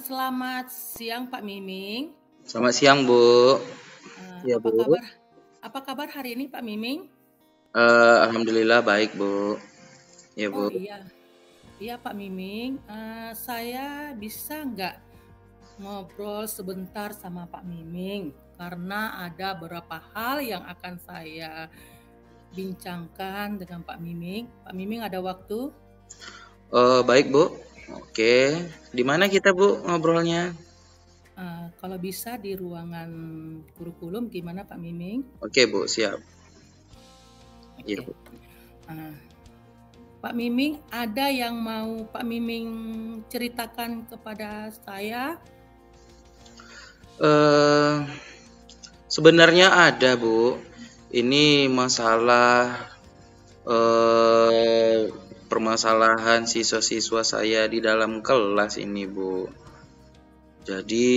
Selamat siang Pak Miming. Selamat siang, Bu. Ya, Apa Bu. kabar? Apa kabar hari ini Pak Miming? Alhamdulillah baik, Bu. Ya, Bu. Oh iya, iya Pak Miming. Saya bisa nggak ngobrol sebentar sama Pak Miming? Karena ada beberapa hal yang akan saya bincangkan dengan Pak Miming. Pak Miming ada waktu? Baik, Bu. Oke. Di mana kita, Bu, ngobrolnya? Kalau bisa di ruangan kurikulum gimana Pak Miming? Oke, Bu, siap. Iya, Oke. Bu. Uh, Pak Miming, ada yang mau Pak Miming ceritakan kepada saya? Eh, Sebenarnya ada, Bu. Ini masalah permasalahan siswa-siswa saya di dalam kelas ini, Bu. Jadi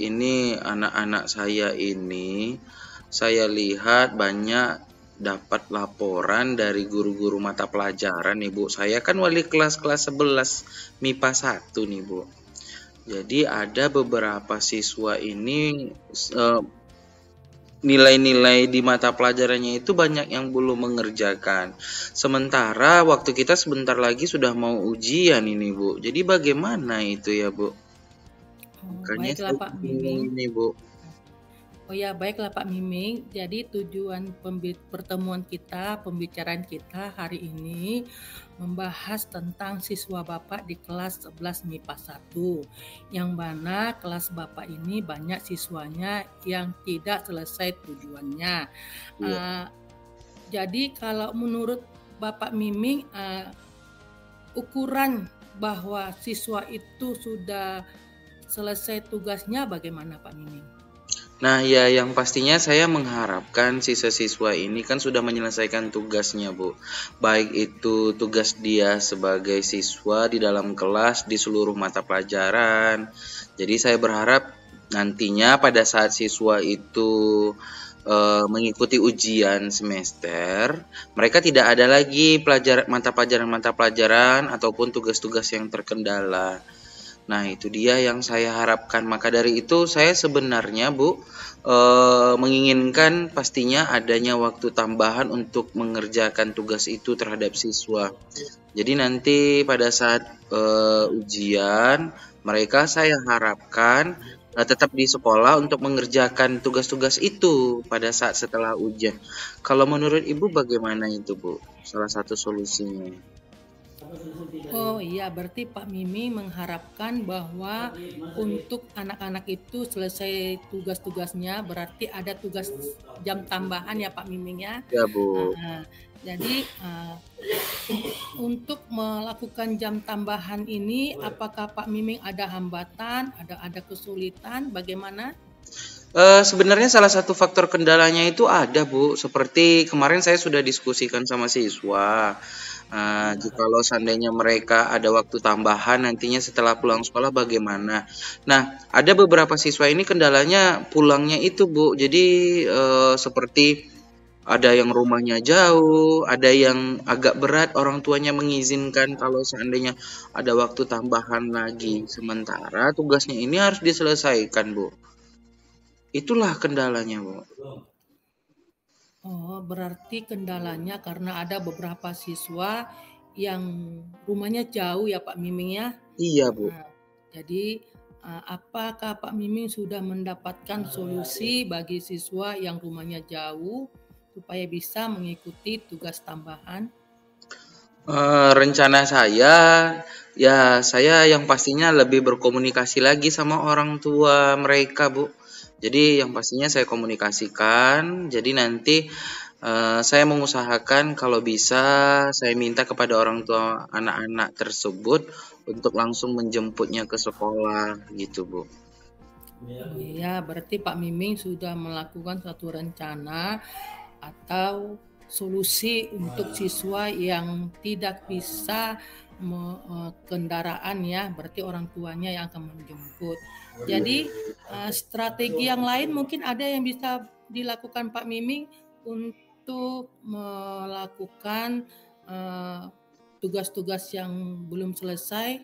ini anak-anak saya ini saya lihat banyak dapat laporan dari guru-guru mata pelajaran nih, Bu. Saya kan wali kelas 11 MIPA 1 nih, Bu. Jadi ada beberapa siswa ini nilai-nilai di mata pelajarannya itu banyak yang belum mengerjakan. Sementara waktu kita sebentar lagi sudah mau ujian ini, Bu. Jadi bagaimana itu ya, Bu? Makanya Baiklah saya Pak bingung Miming. nih, Bu. Oh ya, baiklah Pak Miming. Jadi tujuan pertemuan kita, pembicaraan kita hari ini membahas tentang siswa Bapak di kelas 11 MIPA 1. Yang mana kelas Bapak ini banyak siswanya yang tidak selesai tujuannya. Iya. Jadi kalau menurut Bapak Miming, ukuran bahwa siswa itu sudah selesai tugasnya bagaimana Pak Miming? Nah, ya yang pastinya saya mengharapkan siswa-siswa ini kan sudah menyelesaikan tugasnya, Bu. Baik itu tugas dia sebagai siswa di dalam kelas di seluruh mata pelajaran. Jadi saya berharap nantinya pada saat siswa itu mengikuti ujian semester, mereka tidak ada lagi mata pelajaran ataupun tugas-tugas yang terkendala. Nah, itu dia yang saya harapkan. Maka dari itu saya sebenarnya, Bu, menginginkan pastinya adanya waktu tambahan untuk mengerjakan tugas itu terhadap siswa. Jadi nanti pada saat ujian, mereka saya harapkan tetap di sekolah untuk mengerjakan tugas-tugas itu pada saat setelah ujian. Kalau menurut Ibu bagaimana itu, Bu? Salah satu solusinya. Oh iya, berarti Pak Mimi mengharapkan bahwa untuk anak-anak itu selesai tugas-tugasnya, berarti ada tugas jam tambahan ya Pak Mimi ya. Ya, Bu. Jadi untuk melakukan jam tambahan ini, apakah Pak Miming ada hambatan, ada kesulitan, bagaimana? Sebenarnya salah satu faktor kendalanya itu ada, Bu. Seperti kemarin saya sudah diskusikan sama siswa. Jikalau seandainya mereka ada waktu tambahan nantinya setelah pulang sekolah bagaimana. Nah, ada beberapa siswa ini kendalanya pulangnya itu, Bu. Jadi seperti ada yang rumahnya jauh, ada yang agak berat orang tuanya mengizinkan kalau seandainya ada waktu tambahan lagi. Sementara tugasnya ini harus diselesaikan, Bu. Itulah kendalanya, Bu. Oh, berarti kendalanya karena ada beberapa siswa yang rumahnya jauh ya Pak Miming ya. Iya, Bu. Jadi apakah Pak Miming sudah mendapatkan solusi bagi siswa yang rumahnya jauh supaya bisa mengikuti tugas tambahan? Rencana saya, ya saya yang pastinya lebih berkomunikasi lagi sama orang tua mereka, Bu. Jadi yang pastinya saya komunikasikan. Jadi nanti saya mengusahakan kalau bisa saya minta kepada orang tua anak-anak tersebut untuk langsung menjemputnya ke sekolah gitu, Bu. Ya, berarti Pak Miming sudah melakukan satu rencana atau solusi untuk siswa yang tidak bisa kendaraan ya, berarti orang tuanya yang akan menjemput. Jadi strategi yang lain mungkin ada yang bisa dilakukan Pak Miming untuk melakukan tugas-tugas yang belum selesai.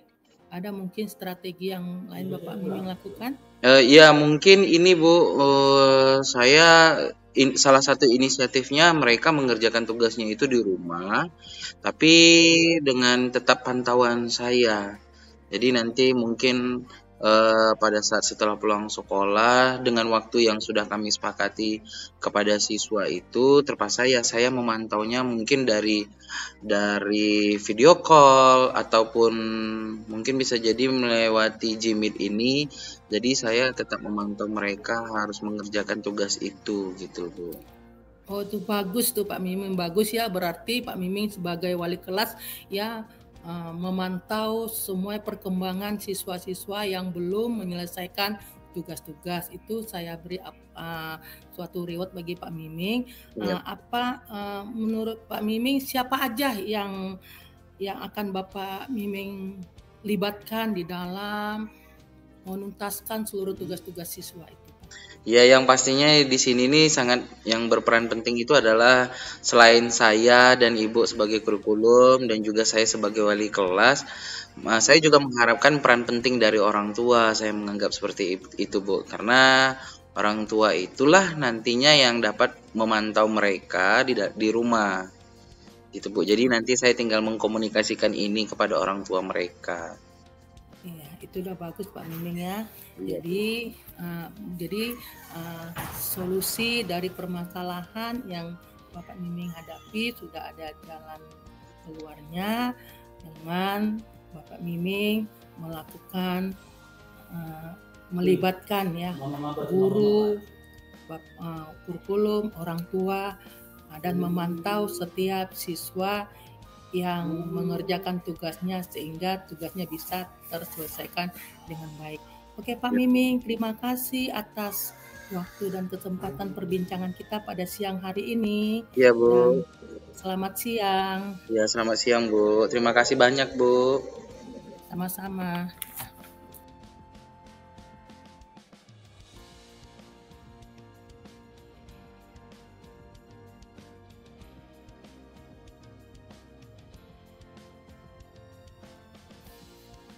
Ada mungkin strategi yang lain Bapak Miming lakukan? Ya mungkin ini Bu, salah satu inisiatifnya mereka mengerjakan tugasnya itu di rumah, tapi dengan tetap pantauan saya. Jadi nanti mungkin pada saat setelah pulang sekolah dengan waktu yang sudah kami sepakati kepada siswa itu terpaksa ya saya memantaunya mungkin dari video call ataupun mungkin bisa jadi melewati Gmeet ini. Jadi saya tetap memantau mereka harus mengerjakan tugas itu gitu, Bu. Oh itu bagus tuh Pak Miming, bagus ya, berarti Pak Miming sebagai wali kelas ya memantau semua perkembangan siswa-siswa yang belum menyelesaikan tugas-tugas. Itu saya beri suatu reward bagi Pak Miming. Iya. Menurut Pak Miming siapa aja yang akan Bapak Miming libatkan di dalam menuntaskan seluruh tugas-tugas siswa itu? Ya, yang pastinya di sini nih sangat yang berperan penting itu adalah selain saya dan Ibu sebagai kurikulum dan juga saya sebagai wali kelas, saya juga mengharapkan peran penting dari orang tua. Saya menganggap seperti itu, Bu. Karena orang tua itulah nantinya yang dapat memantau mereka di rumah. Gitu, Bu. Jadi nanti saya tinggal mengkomunikasikan ini kepada orang tua mereka. Iya, itu udah bagus Pak Miming ya. Iya. Jadi solusi dari permasalahan yang Bapak Miming hadapi sudah ada jalan keluarnya dengan Bapak Miming melakukan melibatkan ya guru, kurikulum, orang tua dan memantau setiap siswa yang mengerjakan tugasnya sehingga tugasnya bisa terselesaikan dengan baik. Oke Pak Miming, terima kasih atas waktu dan kesempatan perbincangan kita pada siang hari ini. Iya, Bu. Dan selamat siang. Ya, selamat siang, Bu. Terima kasih banyak, Bu. Sama-sama.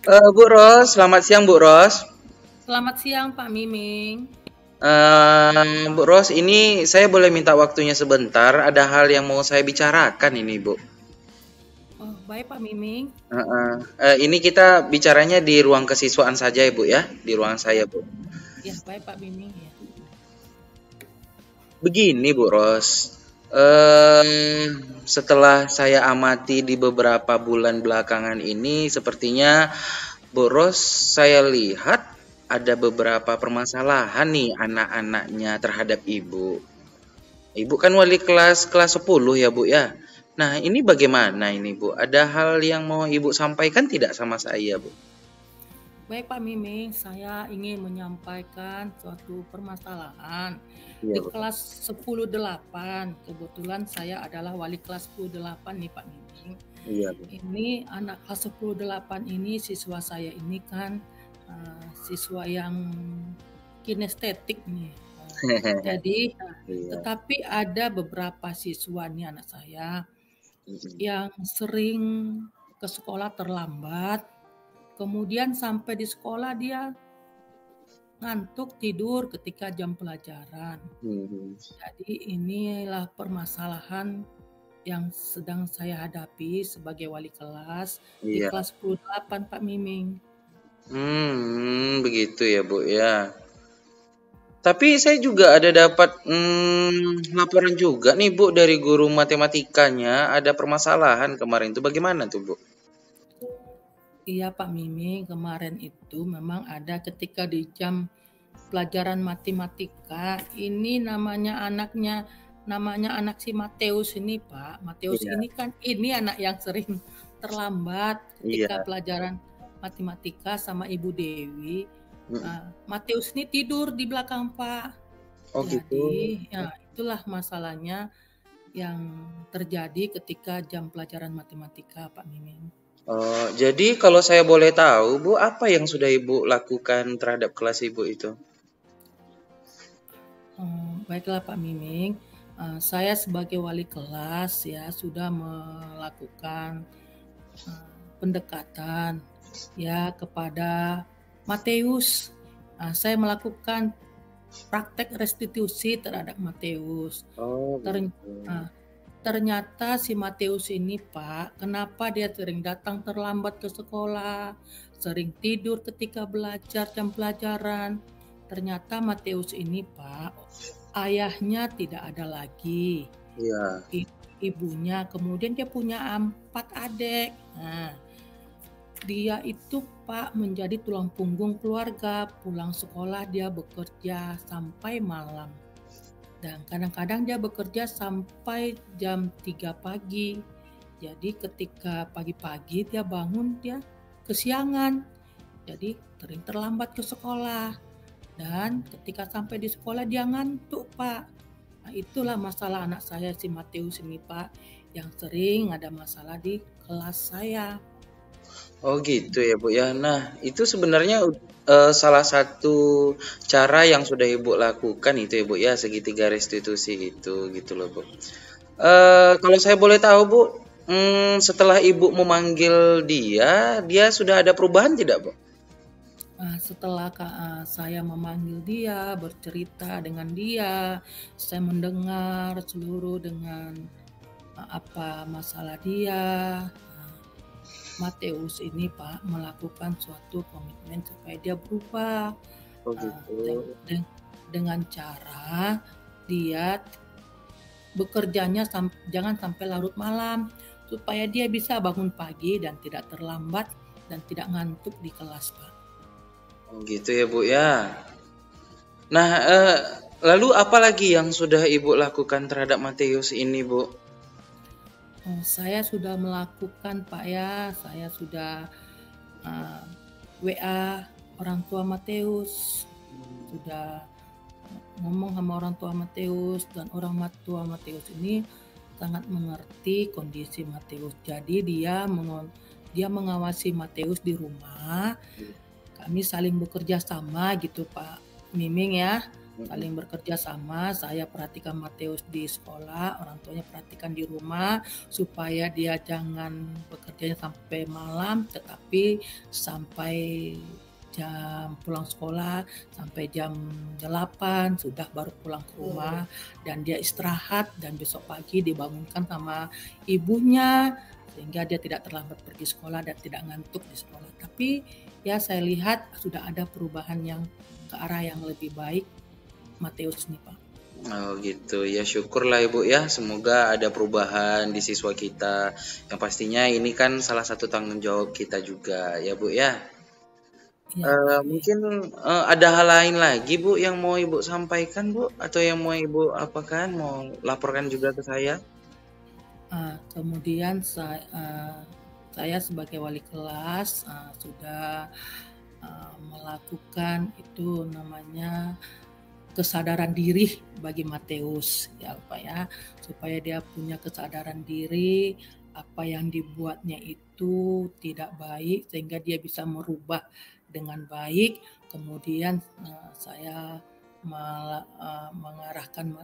Bu Ros, selamat siang Bu Ros. Selamat siang Pak Miming. Bu Ros, ini saya boleh minta waktunya sebentar. Ada hal yang mau saya bicarakan ini, Bu. Oh, baik Pak Miming. Ini kita bicaranya di ruang kesiswaan saja ya, Bu ya, di ruang saya, Bu. Ya, baik Pak Miming ya. Begini, Bu Ros. Setelah saya amati di beberapa bulan belakangan ini, sepertinya Bu Ros, saya lihat ada beberapa permasalahan nih anak-anaknya terhadap Ibu. Ibu kan wali kelas 10 ya, Bu ya. Nah, ini bagaimana ini, Bu? Ada hal yang mau Ibu sampaikan tidak sama saya, Bu? Baik Pak Miming, saya ingin menyampaikan suatu permasalahan. Iya, Di Bu. kelas 10-8, kebetulan saya adalah wali kelas 10-8 nih Pak Miming. Iya, Bu. Ini anak kelas 10-8 ini siswa saya ini kan siswa yang kinestetik nih. Jadi, Iya. tetapi ada beberapa siswa nih anak saya Mm-mm. yang sering ke sekolah terlambat. Kemudian sampai di sekolah dia ngantuk tidur ketika jam pelajaran. Mhm. Jadi inilah permasalahan yang sedang saya hadapi sebagai wali kelas di Iya. kelas 10-8 Pak Miming. Begitu ya, Bu ya. Tapi saya juga ada dapat laporan juga nih, Bu, dari guru matematikanya ada permasalahan kemarin itu. Bagaimana tuh, Bu? Iya Pak Miming, kemarin itu memang ada ketika di jam pelajaran matematika, ini namanya anak si Mateus ini Pak. Mateus Iya. ini kan ini anak yang sering terlambat ketika Iya. pelajaran matematika sama Ibu Dewi. Mm. Mateus ini tidur di belakang Pak. Oh gitu. Jadi ya itulah masalahnya yang terjadi ketika jam pelajaran matematika Pak Miming. Jadi kalau saya boleh tahu, Bu, apa yang sudah Ibu lakukan terhadap kelas Ibu itu? Baiklah Pak Miming, saya sebagai wali kelas ya sudah melakukan pendekatan ya kepada Matius. Saya melakukan praktek restitusi terhadap Matius. Oh, Ternyata si Matius ini, Pak, kenapa dia sering datang terlambat ke sekolah, sering tidur ketika belajar jam pelajaran. Ternyata Matius ini, Pak, ayahnya tidak ada lagi. iya. Ibunya, kemudian dia punya 4 adik. Nah, dia itu, Pak, menjadi tulang punggung keluarga. Pulang sekolah dia bekerja sampai malam. Dan kadang-kadang dia bekerja sampai jam 3 pagi. Jadi ketika pagi-pagi dia bangun, dia kesiangan. Jadi sering terlambat ke sekolah. Dan ketika sampai di sekolah dia ngantuk, Pak. Nah, itulah masalah anak saya si Matius ini, Pak, yang sering ada masalah di kelas saya. Oh gitu ya Bu ya. Nah itu sebenarnya salah satu cara yang sudah Ibu lakukan itu ya Bu ya, segitiga restitusi itu gitu loh Bu. Kalau saya boleh tahu Bu, setelah Ibu memanggil dia, dia sudah ada perubahan tidak Bu? Setelah saya memanggil dia, bercerita dengan dia, saya mendengar seluruh dengan apa masalah dia. Matius ini, Pak, melakukan suatu komitmen supaya dia berubah Oh gitu. dengan cara dia bekerjanya jangan sampai larut malam supaya dia bisa bangun pagi dan tidak terlambat dan tidak ngantuk di kelas, Pak. Oh gitu ya Bu ya. Nah, lalu apa lagi yang sudah Ibu lakukan terhadap Matius ini Bu? Saya sudah melakukan, Pak, ya. Saya sudah WA orang tua Matius, sudah ngomong sama orang tua Matius, dan orang tua Matius ini sangat mengerti kondisi Matius. Jadi dia mengawasi Matius di rumah. Kami saling bekerja sama gitu, Pak Miming ya. Saling bekerja sama, saya perhatikan Matius di sekolah, orang tuanya perhatikan di rumah supaya dia jangan bekerjanya sampai malam, tetapi sampai jam pulang sekolah sampai jam 8 sudah baru pulang ke rumah dan dia istirahat dan besok pagi dibangunkan sama ibunya sehingga dia tidak terlambat pergi sekolah dan tidak ngantuk di sekolah. Tapi ya saya lihat sudah ada perubahan yang ke arah yang lebih baik Matius nih, Pak. Oh gitu ya, syukurlah Ibu ya, semoga ada perubahan di siswa kita. Yang pastinya ini kan salah satu tanggung jawab kita juga ya Bu ya. Ya, Pak. Mungkin ada hal lain lagi Bu yang mau Ibu sampaikan Bu, atau yang mau Ibu apakan, mau laporkan juga ke saya? Kemudian saya sebagai wali kelas sudah melakukan itu namanya kesadaran diri bagi Matius ya Pak ya, supaya dia punya kesadaran diri apa yang dibuatnya itu tidak baik sehingga dia bisa merubah dengan baik. Kemudian saya mengarahkan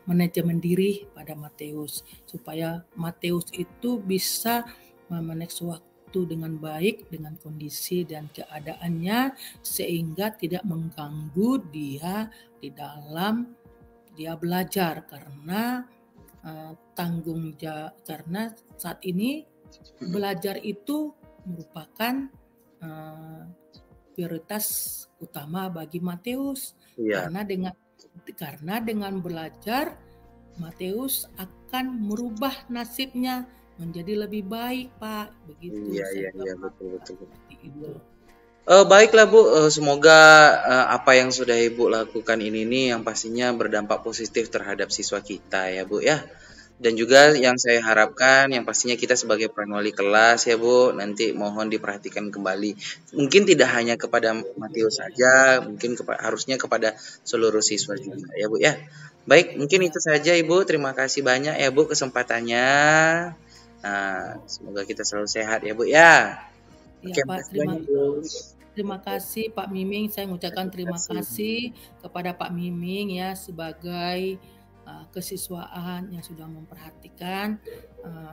manajemen diri pada Matius supaya Matius itu bisa memanage waktu dengan baik dengan kondisi dan keadaannya sehingga tidak mengganggu dia di dalam dia belajar karena karena saat ini belajar itu merupakan prioritas utama bagi Matius. Iya. Karena dengan belajar Matius akan merubah nasibnya menjadi lebih baik, Pak. Begitu Iya, saya betul. seperti itu. Baiklah Bu, semoga apa yang sudah Ibu lakukan ini nih yang pastinya berdampak positif terhadap siswa kita ya Bu ya. Dan juga yang saya harapkan yang pastinya kita sebagai peran wali kelas ya Bu, nanti mohon diperhatikan kembali. Mungkin tidak hanya kepada Matius saja, mungkin harusnya kepada seluruh siswa juga ya Bu ya. Baik, mungkin Ya, itu saja Ibu. Terima kasih banyak ya Bu kesempatannya. Nah, semoga kita selalu sehat ya Bu ya. ya Oke, Pak, makasih banyak Bu. terima kasih Pak Miming. Saya mengucapkan terima kasih kepada Pak Miming ya sebagai kesiswaan yang sudah memperhatikan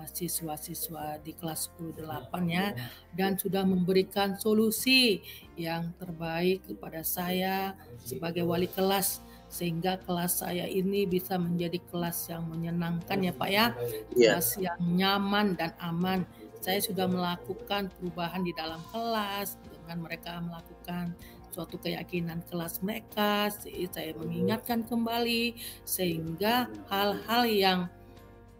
siswa-siswa di kelas 10-8 ya, dan sudah memberikan solusi yang terbaik kepada saya sebagai wali kelas, sehingga kelas saya ini bisa menjadi kelas yang menyenangkan ya Pak ya, Iya. kelas yang nyaman dan aman. Saya sudah melakukan perubahan di dalam kelas dengan mereka melakukan suatu keyakinan kelas mereka. Saya mengingatkan kembali sehingga hal-hal yang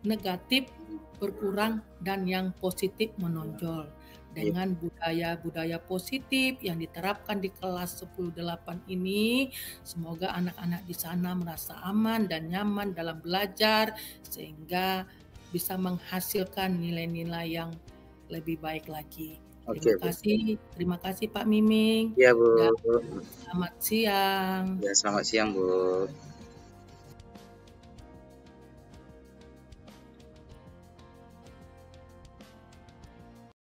negatif berkurang dan yang positif menonjol. Dengan budaya-budaya positif yang diterapkan di kelas 10-8 ini, semoga anak-anak di sana merasa aman dan nyaman dalam belajar sehingga bisa menghasilkan nilai-nilai yang lebih baik lagi. Oke, Bu. Terima kasih Pak Miming, Iya, Bu. dan selamat siang. Ya, selamat siang, Bu.